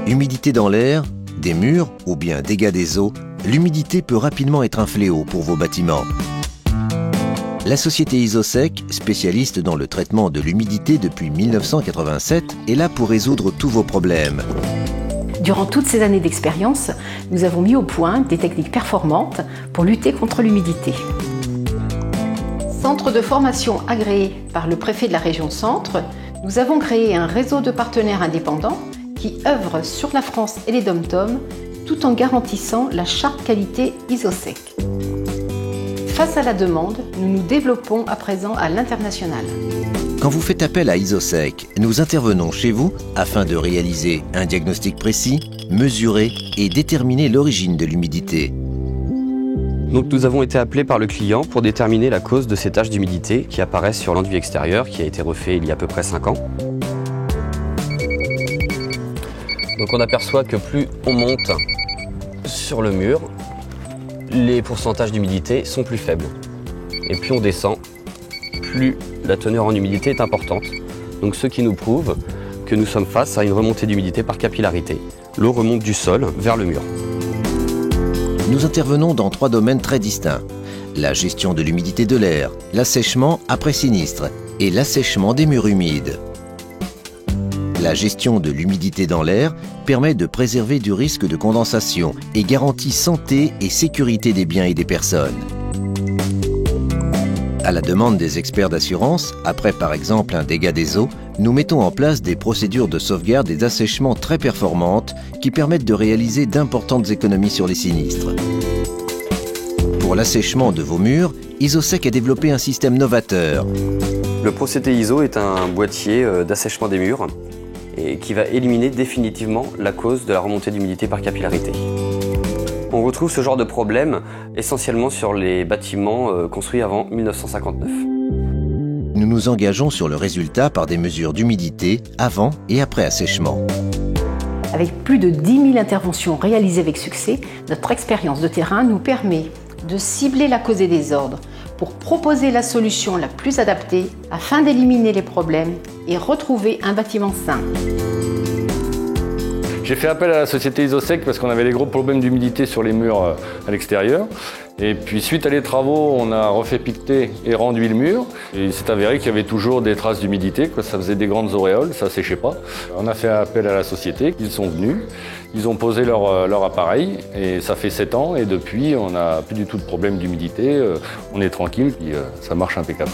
Humidité dans l'air, des murs ou bien dégâts des eaux, l'humidité peut rapidement être un fléau pour vos bâtiments. La société Isosec, spécialiste dans le traitement de l'humidité depuis 1987, est là pour résoudre tous vos problèmes. Durant toutes ces années d'expérience, nous avons mis au point des techniques performantes pour lutter contre l'humidité. Centre de formation agréé par le préfet de la région Centre, nous avons créé un réseau de partenaires indépendants qui œuvrent sur la France et les DOM-TOM tout en garantissant la charte qualité Isosec. Face à la demande, nous nous développons à présent à l'international. Quand vous faites appel à Isosec, nous intervenons chez vous afin de réaliser un diagnostic précis, mesurer et déterminer l'origine de l'humidité. Donc nous avons été appelés par le client pour déterminer la cause de ces taches d'humidité qui apparaissent sur l'enduit extérieur qui a été refait il y a à peu près 5 ans. Donc on aperçoit que plus on monte sur le mur, les pourcentages d'humidité sont plus faibles. Et plus on descend, plus la teneur en humidité est importante. Donc ce qui nous prouve que nous sommes face à une remontée d'humidité par capillarité. L'eau remonte du sol vers le mur. Nous intervenons dans 3 domaines très distincts. La gestion de l'humidité de l'air, l'assèchement après sinistre et l'assèchement des murs humides. La gestion de l'humidité dans l'air permet de préserver du risque de condensation et garantit santé et sécurité des biens et des personnes. À la demande des experts d'assurance, après par exemple un dégât des eaux, nous mettons en place des procédures de sauvegarde et d'assèchement très performantes qui permettent de réaliser d'importantes économies sur les sinistres. Pour l'assèchement de vos murs, Isosec a développé un système novateur. Le procédé ISO est un boîtier d'assèchement des murs et qui va éliminer définitivement la cause de la remontée d'humidité par capillarité. On retrouve ce genre de problème essentiellement sur les bâtiments construits avant 1959. Nous nous engageons sur le résultat par des mesures d'humidité avant et après assèchement. Avec plus de 10 000 interventions réalisées avec succès, notre expérience de terrain nous permet de cibler la cause des désordres pour proposer la solution la plus adaptée afin d'éliminer les problèmes et retrouver un bâtiment sain. J'ai fait appel à la société Isosec parce qu'on avait des gros problèmes d'humidité sur les murs à l'extérieur. Et puis suite à les travaux, on a refait piqueter et renduit le mur. Et il s'est avéré qu'il y avait toujours des traces d'humidité, ça faisait des grandes auréoles, ça séchait pas. On a fait appel à la société, ils sont venus, ils ont posé leur appareil et ça fait 7 ans et depuis on n'a plus du tout de problème d'humidité, on est tranquille, puis ça marche impeccable.